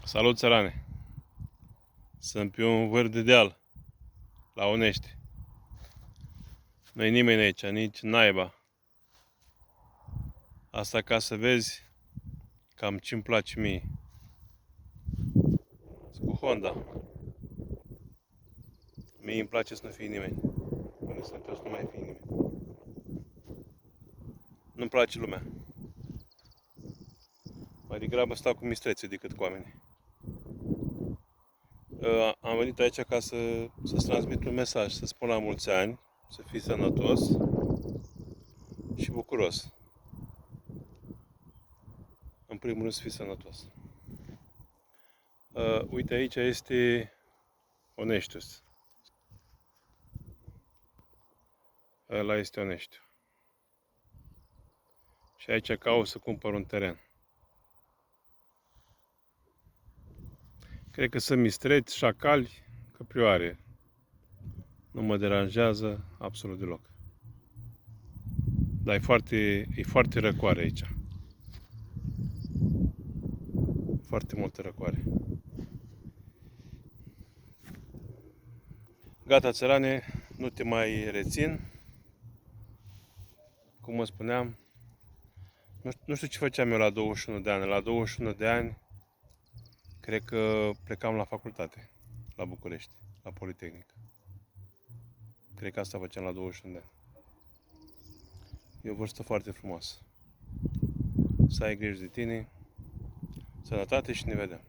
Salut, țărane! Sunt pe un vârf de deal, la Onești. Nu-i nimeni aici, nici naiba. Asta ca să vezi cam ce-mi place mie. Sunt cu Honda. Mie îmi place să nu fie nimeni. Unde sunt eu să nu mai fie nimeni. Nu-mi place lumea. Mai degrabă stau cu mistrețe decât cu oameni. Am venit aici ca să-ți transmit un mesaj, să spun la mulți ani, să fii sănătos și bucuros. În primul rând să fii sănătos. Uite, aici este Oneștius. Ăla este Oneștiu. Și aici caut să cumpăr un teren. Cred că sunt mistreți, șacali, căprioare. Nu mă deranjează absolut deloc. Dar e foarte răcoare aici. Foarte multă răcoare. Gata, țărane, nu te mai rețin. Cum mă spuneam, nu știu ce făceam eu la 21 de ani. La 21 de ani, cred că plecam la facultate, la București, la Politehnică. Cred că asta făceam la 21 de ani. E o vârstă foarte frumoasă. Să ai grijă de tine, sănătate și ne vedem.